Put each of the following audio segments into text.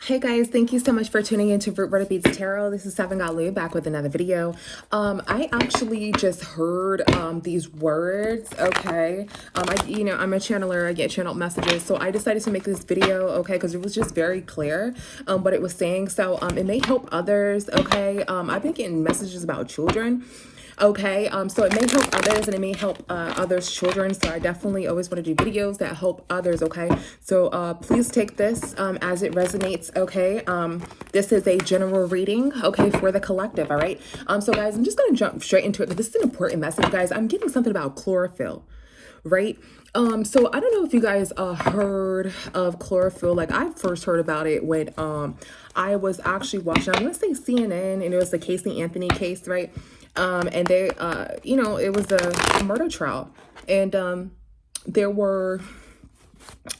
Hey guys, thank you so much for tuning into Root Rooted Beats Tarot. This is Seven Got Lou back with another video. I actually just heard these words, okay? I'm a channeler, I get channeled messages, so I decided to make this video, okay, because it was just very clear what it was saying. So it may help others, okay? I've been getting messages about children. Okay, so it may help others and it may help others' children. So I definitely always want to do videos that help others. Okay, so please take this as it resonates. Okay, this is a general reading. Okay, for the collective. All right. So guys, I'm just gonna jump straight into it because this is an important message, guys. I'm getting something about chlorophyll, right? So I don't know if you guys heard of chlorophyll. Like I first heard about it when I was actually watching, I'm gonna say CNN, and it was the Casey Anthony case, right? And they, it was a murder trial, and there were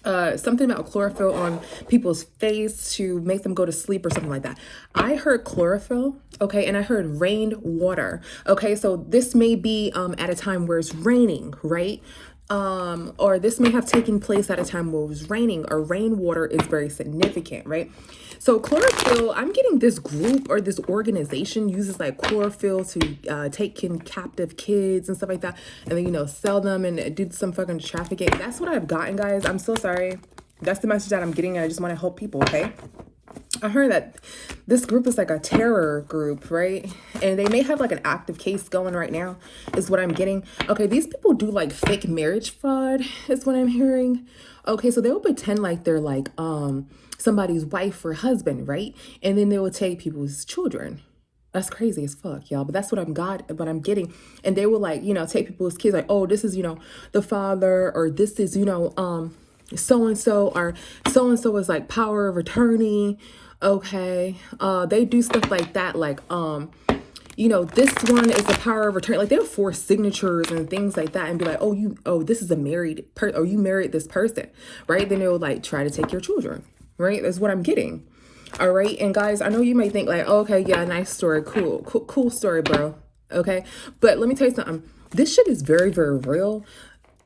something about chlorophyll on people's face to make them go to sleep or something like that. I heard chlorophyll, okay, and I heard rain water, okay. So this may be at a time where it's raining, right? Or this may have taken place at a time where it was raining, or rainwater is very significant, right? So chlorophyll, I'm getting this group or this organization uses like chlorophyll to take in captive kids and stuff like that, and then sell them and do some fucking trafficking. That's what I've gotten, guys. I'm so sorry. That's the message that I'm getting, and I just want to help people. Okay, I heard that this group is like a terror group, right? And they may have like an active case going right now, is what I'm getting. Okay, these people do like fake marriage fraud, is what I'm hearing. Okay, so they'll pretend like they're like somebody's wife or husband, right? And then they will take people's children. That's crazy as fuck, y'all. But that's what what I'm getting. And they will like, take people's kids like, oh, this is, the father, or this is, so-and-so, or so-and-so is like power of attorney. Okay. They do stuff like that, like this one is the power of attorney. Like they'll force signatures and things like that and be like, this is a married person, or you married this person, right? Then they'll like try to take your children, right? That's what I'm getting. All right. And guys, I know you may think like, oh, okay, yeah, nice story. Cool story, bro. Okay. But let me tell you something. This shit is very, very real.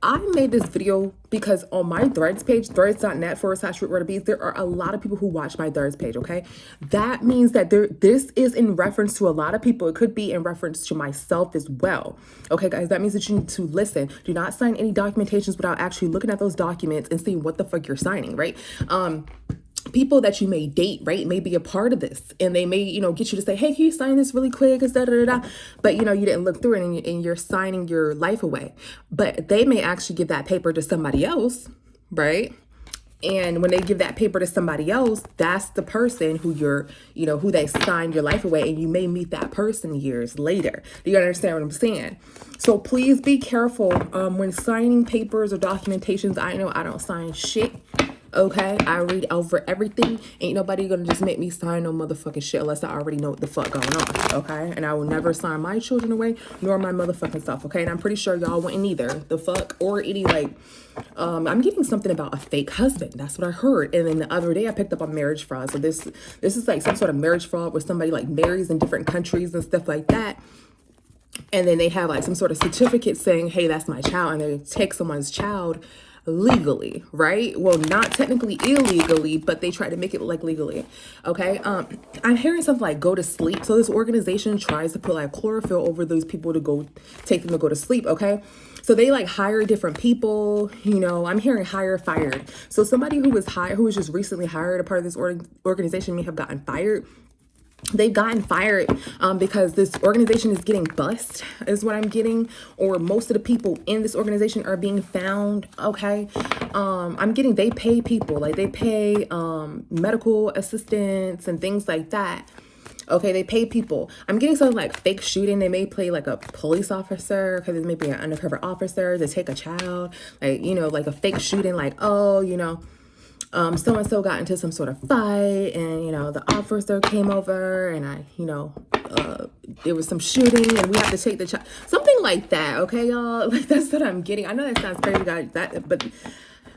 I made this video because on my Threads page, threads.net/rootwordofbeats, there are a lot of people who watch my Threads page, okay? That means that this is in reference to a lot of people. It could be in reference to myself as well. Okay, guys, that means that you need to listen. Do not sign any documentations without actually looking at those documents and seeing what the fuck you're signing, right? People that you may date, right, may be a part of this, and they may, get you to say, hey, can you sign this really quick, but you didn't look through it, and you're signing your life away. But they may actually give that paper to somebody else, right? And when they give that paper to somebody else, that's the person who who they signed your life away, and you may meet that person years later. Do you understand what I'm saying? So please be careful when signing papers or documentations. I know I don't sign shit. Okay, I read over everything. Ain't nobody gonna just make me sign no motherfucking shit unless I already know what the fuck going on. Okay, and I will never sign my children away, nor my motherfucking self. Okay, and I'm pretty sure y'all wouldn't either. The fuck, or any like, I'm getting something about a fake husband. That's what I heard. And then the other day I picked up on marriage fraud. So this is like some sort of marriage fraud where somebody like marries in different countries and stuff like that. And then they have like some sort of certificate saying, hey, that's my child, and they take someone's child legally, right? Well, not technically illegally, but they try to make it like legally. Okay. I'm hearing something like go to sleep. So this organization tries to put like chlorophyll over those people to take them to go to sleep. Okay. So they like hire different people, I'm hearing hire, fired. So somebody who was just recently hired, a part of this organization, may have gotten fired. They've gotten fired because this organization is getting bust, is what I'm getting, or most of the people in this organization are being found. Okay. I'm getting, they pay people, like they pay medical assistants and things like that. Okay, they pay people. I'm getting something like fake shooting. They may play like a police officer, because it may be an undercover officer to take a child, like, like a fake shooting, like, oh, so-and-so got into some sort of fight, and, the officer came over, and there was some shooting, and we have to take the child. Something like that, okay, y'all? Like, that's what I'm getting. I know that sounds crazy, guys, but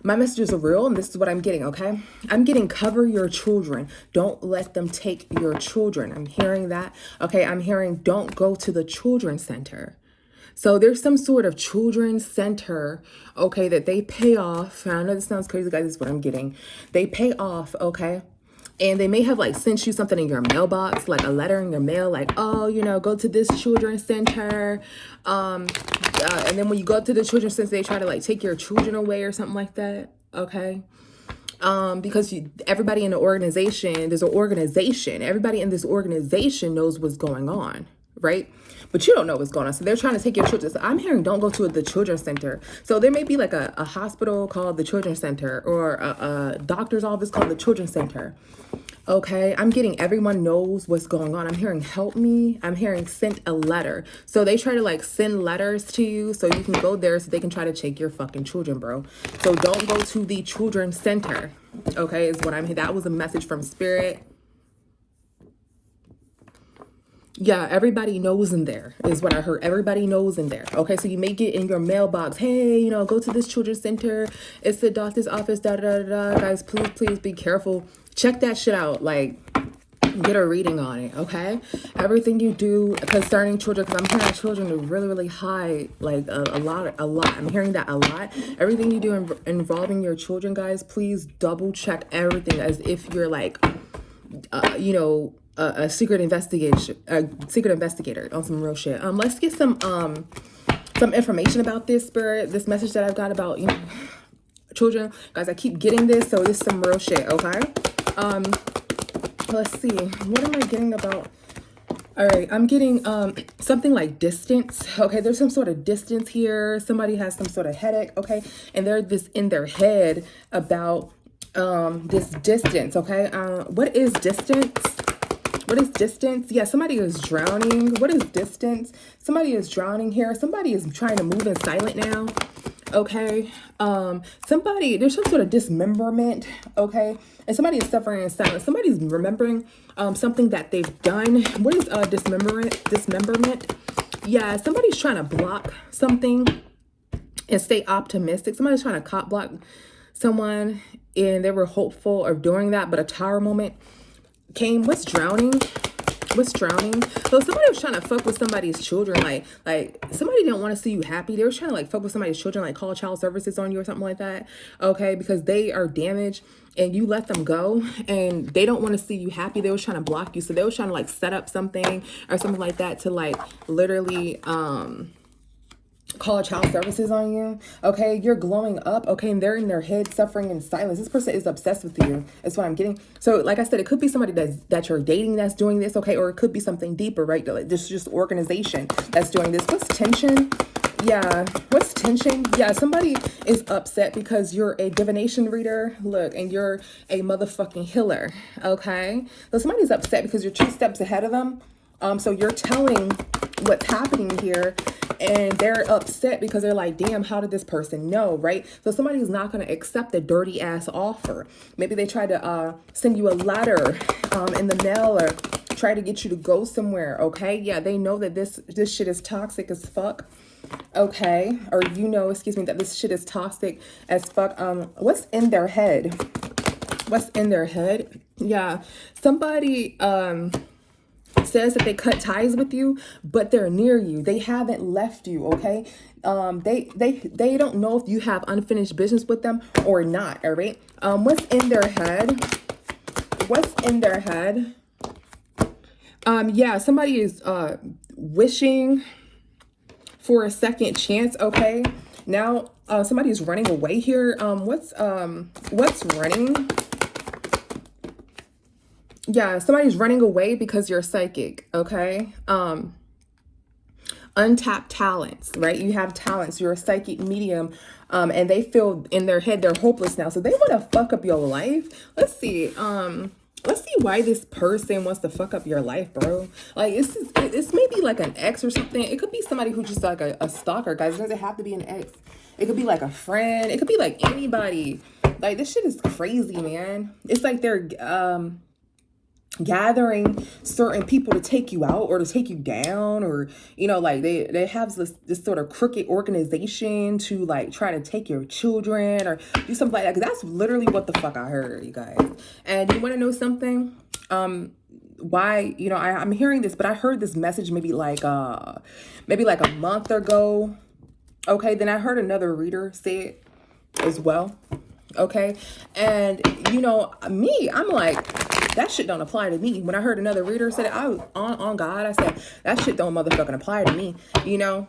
my messages are real, and this is what I'm getting, okay? I'm getting cover your children. Don't let them take your children. I'm hearing that, okay? I'm hearing don't go to the children's center. So there's some sort of children's center, okay, that they pay off. I know this sounds crazy, guys. This is what I'm getting. They pay off, okay, And they may have like sent you something in your mailbox, like a letter in your mail, like, oh, you know, go to this children's center. And then when you go to the children's center, they try to like take your children away or something like that. Okay. Because everybody in the organization, there's an organization. Everybody in this organization knows what's going on, right? But you don't know what's going on. So they're trying to take your children. So I'm hearing don't go to the children's center. So there may be like a hospital called the children's center, or a doctor's office called the children's center. Okay, I'm getting everyone knows what's going on. I'm hearing help me. I'm hearing sent a letter. So they try to like send letters to you so you can go there so they can try to take your fucking children, bro. So don't go to the children's center. Okay, is what I'm hearing. That was a message from Spirit. Yeah, everybody knows in there is what I heard. Everybody knows in there. Okay, so you may get in your mailbox, hey, you know, go to this children's center. It's the doctor's office, da da da da. Guys, please be careful. Check that shit out. Like, get a reading on it, okay? Everything you do concerning children, because I'm hearing children are really high, like a lot. I'm hearing that a lot. Everything you do involving your children, guys, please double check everything as if you're like, you know, a secret investigator on some real shit. Let's get some information about this, Spirit. This message that I've got about, you know, children, guys. I keep getting this, so this is some real shit. Okay. Let's see. What am I getting about? All right, I'm getting something like distance. Okay, there's some sort of distance here. Somebody has some sort of headache. Okay, and they're this in their head about this distance. Okay, what is distance? What is distance? Yeah, somebody is drowning. What is distance? Somebody is drowning here. Somebody is trying to move in silent now. Okay. There's some sort of dismemberment. Okay. And somebody is suffering in silence. Somebody's remembering something that they've done. What is dismemberment? Yeah, somebody's trying to block something and stay optimistic. Somebody's trying to cop block someone and they were hopeful of doing that, but a tower moment came. What's drowning? So somebody was trying to fuck with somebody's children, like somebody didn't want to see you happy. They were trying to like fuck with somebody's children, like call child services on you or something like that. Okay, because they are damaged and you let them go and they don't want to see you happy. They were trying to block you. So they were trying to like set up something or something like that to like literally call child services on you. Okay, you're glowing up. Okay, and they're in their head suffering in silence. This person is obsessed with you. That's what I'm getting. So like I said, it could be somebody that you're dating that's doing this. Okay, or it could be something deeper, right? Like this is just organization that's doing this. What's tension? Yeah, what's tension? Yeah, somebody is upset because you're a divination reader, look, and you're a motherfucking healer. Okay, so somebody's upset because you're 2 steps ahead of them. So you're telling what's happening here and they're upset because they're like, damn, how did this person know, right? So somebody's not going to accept a dirty ass offer. Maybe they try to send you a letter in the mail or try to get you to go somewhere, okay? Yeah, they know that this shit is toxic as fuck, okay? Or you know, excuse me, that this shit is toxic as fuck. What's in their head? What's in their head? Yeah, somebody says that they cut ties with you, but they're near you. They haven't left you, okay? They don't know if you have unfinished business with them or not, all right? What's in their head? What's in their head? Yeah, somebody is wishing for a second chance, okay? Now, somebody is running away here. What's running? Yeah, somebody's running away because you're psychic, okay? Untapped talents, right? You have talents. You're a psychic medium, and they feel in their head they're hopeless now. So they want to fuck up your life. Let's see. Let's see why this person wants to fuck up your life, bro. Like, it's maybe like an ex or something. It could be somebody who's just like a stalker, guys. It doesn't have to be an ex. It could be like a friend. It could be like anybody. Like, this shit is crazy, man. It's like they're gathering certain people to take you out or to take you down, or you know, like they have this sort of crooked organization to like try to take your children or do something like that. 'Cause that's literally what the fuck I heard, you guys. And you want to know something? Why, you know, I'm hearing this, but I heard this message maybe like a month ago. Okay, then I heard another reader say it as well. Okay, and you know me, I'm like, that shit don't apply to me. When I heard another reader said it, I was on God. I said, that shit don't motherfucking apply to me, you know?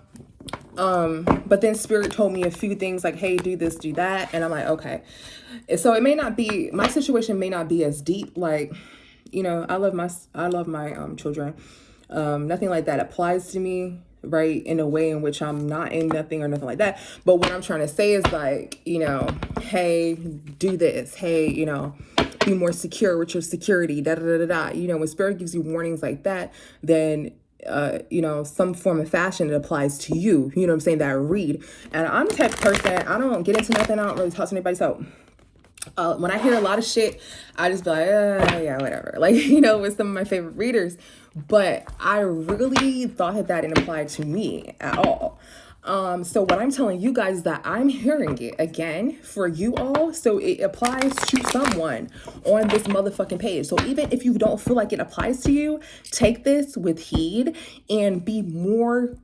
But then Spirit told me a few things like, hey, do this, do that. And I'm like, okay. So it may not be, my situation may not be as deep. Like, you know, I love my children. Nothing like that applies to me, right, in a way in which I'm not in nothing or nothing like that. But what I'm trying to say is like, you know, hey, do this. Hey, you know, be more secure with your security, da da da da da. You know, when Spirit gives you warnings like that, then you know, some form of fashion it applies to you. You know what I'm saying? That I read. And I'm the type of person, I don't get into nothing. I don't really talk to anybody. So when I hear a lot of shit, I just be like, yeah, whatever. Like, you know, with some of my favorite readers. But I really thought that didn't apply to me at all. So what I'm telling you guys is that I'm hearing it again for you all. So it applies to someone on this motherfucking page. So even if you don't feel like it applies to you, take this with heed and be more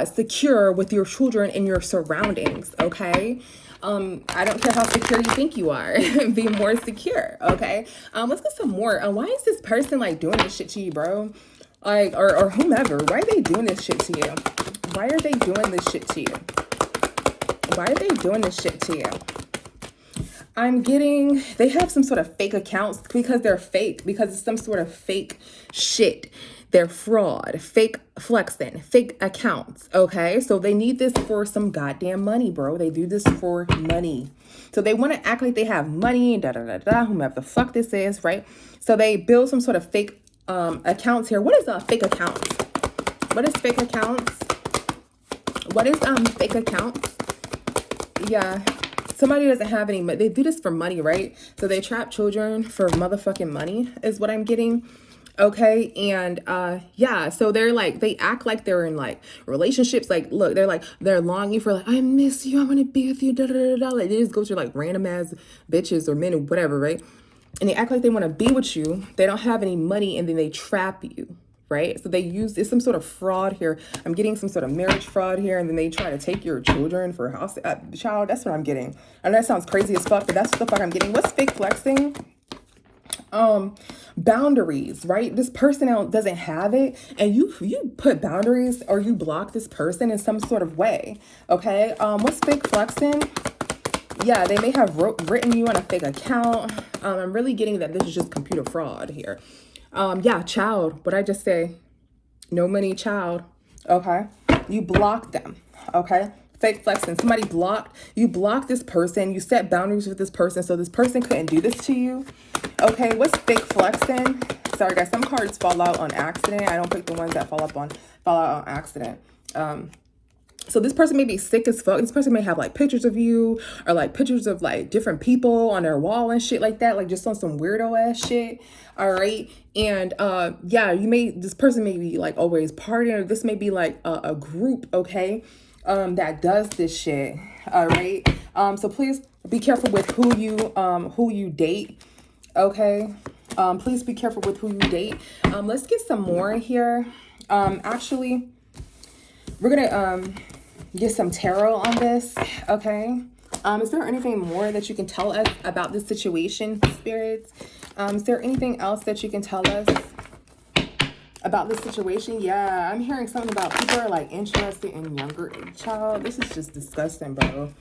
secure with your children and your surroundings, okay? I don't care how secure you think you are. Be more secure, okay? Let's get some more. Why is this person like doing this shit to you, bro? Like, or whomever. Why are they doing this shit to you? Why are they doing this shit to you? Why are they doing this shit to you? I'm getting, they have some sort of fake accounts because they're fake, because it's some sort of fake shit. They're fraud, fake flexing, fake accounts, okay? So they need this for some goddamn money, bro. They do this for money. So they want to act like they have money, da-da-da-da, whomever the fuck this is, right? So they build some sort of fake accounts here. What is a fake account? What is fake accounts? What is fake accounts? Yeah. Somebody doesn't have any, but they do this for money, right? So they trap children for motherfucking money is what I'm getting. Okay. And yeah, so they're like, they act like they're in like relationships. Like, look, they're longing for like, I miss you, I want to be with you, da da da da. Like they just go to like random ass bitches or men or whatever, right? And they act like they want to be with you. They don't have any money, and then they trap you, right? So they use, it's some sort of fraud here. I'm getting some sort of marriage fraud here, and then they try to take your children for a house child. That's what I'm getting. I know that sounds crazy as fuck, but that's what the fuck I'm getting. What's fake flexing? Boundaries, right? This person doesn't have it, and you put boundaries or you block this person in some sort of way. Okay. What's fake flexing? Yeah, they may have written you on a fake account. I'm really getting that this is just computer fraud here. Yeah, child. What I just say? No money, child. Okay. You blocked them. Okay. Fake flexing. Somebody you blocked this person. You set boundaries with this person so this person couldn't do this to you. Okay. What's fake flexing? Sorry, guys. Some cards fall out on accident. I don't pick the ones that fall out on accident. So this person may be sick as fuck. This person may have like pictures of you or like pictures of like different people on their wall and shit like that. Like just on some weirdo ass shit. All right. And yeah, this person may be like always partying, or this may be like a group, okay, that does this shit. All right. So please be careful with who you date. Okay. Please be careful with who you date. Let's get some more here. Actually, we're gonna get some tarot on this, okay? Is there anything more that you can tell us about this situation, spirits? Is there anything else that you can tell us about this situation? Yeah, I'm hearing something about people are like interested in younger child. This is just disgusting, bro.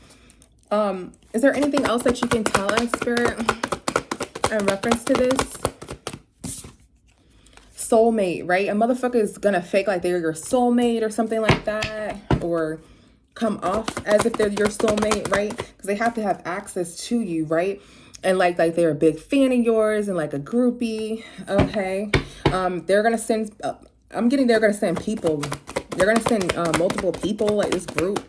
Is there anything else that you can tell us, spirit, in reference to this? Soulmate, right? A motherfucker is gonna fake like they're your soulmate or something like that, or come off as if they're your soulmate, right? Because they have to have access to you, right? And like they're a big fan of yours and like a groupie, okay? They're gonna send, I'm getting they're gonna send people. They're gonna send multiple people, like this group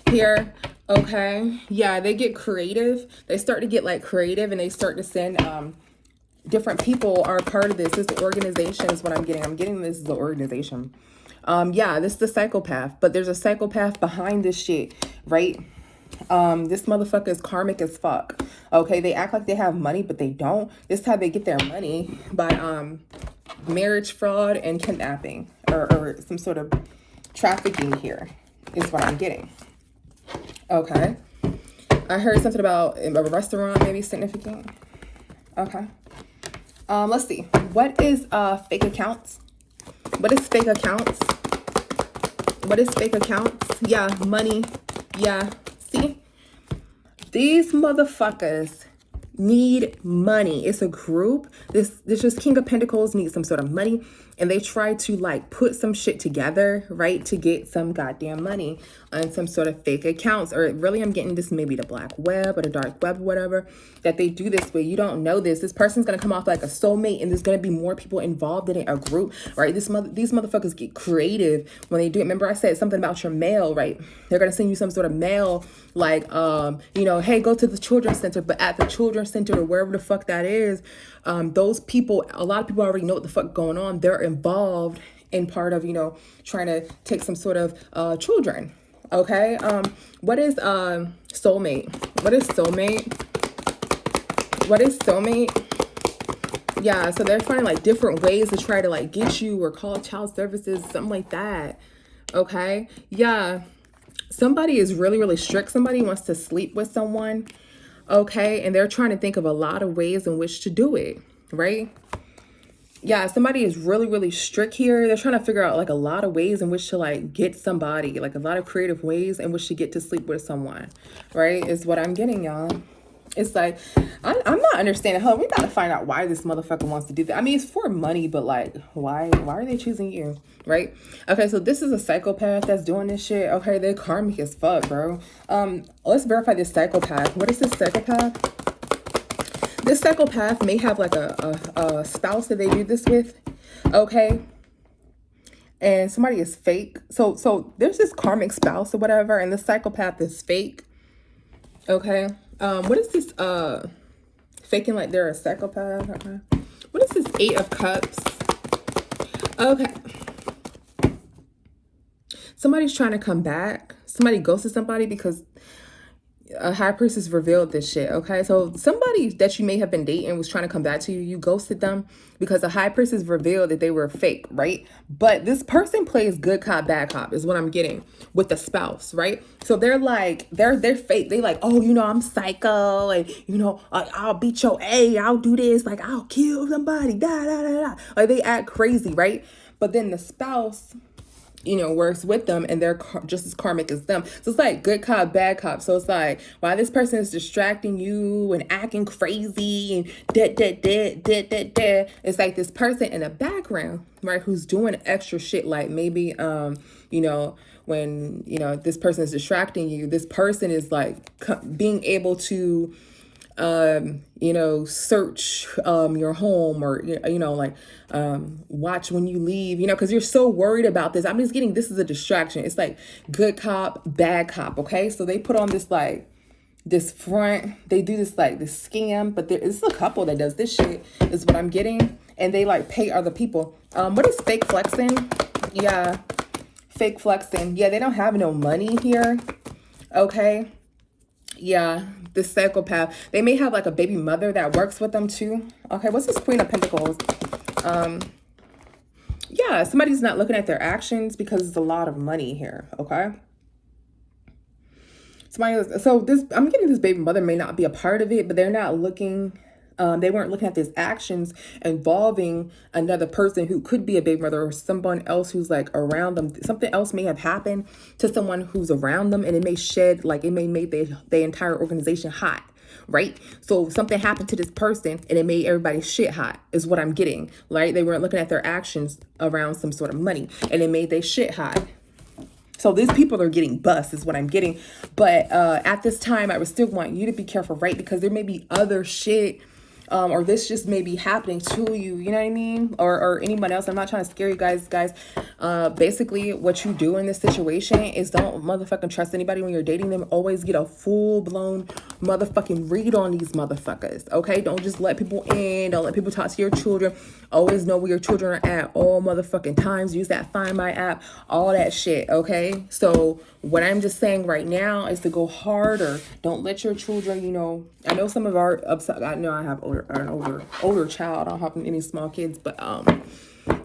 here, okay? Yeah, they get creative. They start to get like creative, and they start to send different people are part of this. This organization is what I'm getting. I'm getting this is the organization. Yeah, this is the psychopath, but there's a psychopath behind this shit, right? This motherfucker is karmic as fuck. Okay, they act like they have money, but they don't. This is how they get their money, by marriage fraud and kidnapping, or some sort of trafficking here is what I'm getting. Okay. I heard something about a restaurant maybe significant. Okay. Let's see. What is fake accounts? What is fake accounts? What is fake accounts? Yeah, money. Yeah. See? These motherfuckers need money. It's a group. This just King of Pentacles needs some sort of money, and they try to like put some shit together, right, to get some goddamn money on some sort of fake accounts. Or really, I'm getting this maybe the black web or the dark web, whatever, that they do this way. You don't know this. This person's gonna come off like a soulmate, and there's gonna be more people involved in it, a group, right? These motherfuckers get creative when they do it. Remember I said something about your mail, right? They're gonna send you some sort of mail like you know, hey, go to the children's center. But at the children's center or wherever the fuck that is, those people, a lot of people already know what the fuck going on. They're involved in part of, you know, trying to take some sort of children. Okay. What is soulmate? What is soulmate? What is soulmate? Yeah, so they're finding like different ways to try to like get you or call child services, something like that. Okay. Yeah. Somebody is really, really strict. Somebody wants to sleep with someone. Okay. And they're trying to think of a lot of ways in which to do it. Right. Yeah. Somebody is really, really strict here. They're trying to figure out like a lot of ways in which to like get somebody, like a lot of creative ways in which to get to sleep with someone. Right. Is what I'm getting, y'all. It's like, I'm not understanding. Hell, we gotta find out why this motherfucker wants to do that. I mean, it's for money, but like, why are they choosing you, right? Okay, so this is a psychopath that's doing this shit. Okay, they're karmic as fuck, bro. Let's verify this psychopath. What is this psychopath? This psychopath may have like a spouse that they do this with, okay? And somebody is fake. So there's this karmic spouse or whatever, and the psychopath is fake, okay? What is this, faking like they're a psychopath? Okay. What is this 8 of Cups? Okay. Somebody's trying to come back. Somebody ghosted somebody because a high priestess revealed this shit. Okay, so somebody that you may have been dating was trying to come back to you. You ghosted them because a high priestess revealed that they were fake, right? But this person plays good cop, bad cop is what I'm getting with the spouse, right? So they're like, they're fake. They like, oh, you know, I'm psycho, and you know, I'll beat your A, I'll do this, like I'll kill somebody, da da da da. Like they act crazy, right? But then the spouse, you know, works with them, and they're just as karmic as them. So it's like good cop, bad cop. So it's like, while this person is distracting you and acting crazy and it's like this person in the background, right, who's doing extra shit. Like maybe, you know, when, you know, this person is distracting you, this person is like being able to, you know, search your home, or you know, like watch when you leave, you know, because you're so worried about this. I'm just getting, this is a distraction. It's like good cop, bad cop. Okay, so they put on this like this front, they do this like this scam, but there is a couple that does this shit is what I'm getting, and they like pay other people. What is fake flexing? Yeah, fake flexing. Yeah, they don't have no money here. Okay. Yeah, this psychopath. They may have like a baby mother that works with them too. Okay, what's this Queen of Pentacles? Yeah, somebody's not looking at their actions because it's a lot of money here. Okay. So this, I'm getting this baby mother may not be a part of it, but they're not looking. They weren't looking at these actions involving another person who could be a baby mother or someone else who's like around them. Something else may have happened to someone who's around them, and it may shed, like it may make the entire organization hot, right? So something happened to this person and it made everybody shit hot is what I'm getting, right? They weren't looking at their actions around some sort of money, and it made they shit hot. So these people are getting bust is what I'm getting. But at this time, I would still want you to be careful, right? Because there may be other shit, or this just may be happening to you, you know what I mean? Or anyone else. I'm not trying to scare you guys. Basically, what you do in this situation is don't motherfucking trust anybody when you're dating them. Always get a full-blown motherfucking read on these motherfuckers, okay? Don't just let people in. Don't let people talk to your children. Always know where your children are at all motherfucking times. Use that Find My app, all that shit, okay? So what I'm just saying right now is to go harder. Don't let your children, you know, I know some of our, I know I have older child. I don't have any small kids, but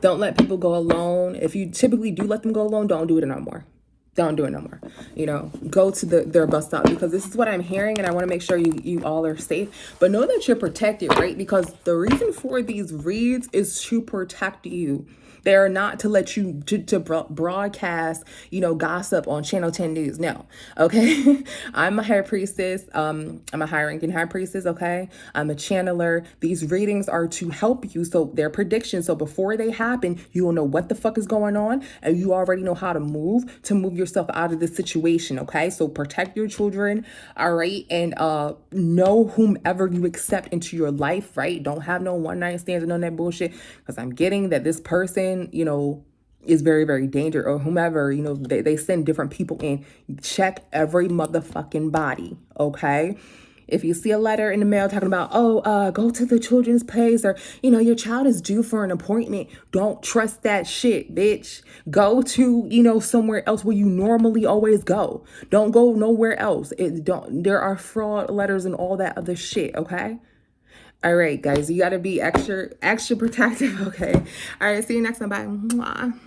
don't let people go alone. If you typically do let them go alone, don't do it no more. Don't do it no more. You know, go to their bus stop, because this is what I'm hearing, and I want to make sure you all are safe. But know that you're protected, right? Because the reason for these reads is to protect you. They are not to let you to broadcast, you know, gossip on Channel 10 News. No, okay. I'm a high priestess. I'm a high ranking high priestess. Okay, I'm a channeler. These readings are to help you, so they're predictions. So before they happen, you will know what the fuck is going on, and you already know how to move yourself out of this situation. Okay, so protect your children. All right, and know whomever you accept into your life. Right, don't have no one night stands and none of that bullshit, because I'm getting that this person, you know, is very, very dangerous, or whomever, you know, they send different people in. Check every motherfucking body, okay? If you see a letter in the mail talking about, oh, go to the children's place, or, you know, your child is due for an appointment, don't trust that shit, bitch. Go to, you know, somewhere else where you normally always go. Don't go nowhere else. There are fraud letters and all that other shit, okay? All right, guys, you got to be extra protective, okay? All right, see you next time. Bye. Mwah.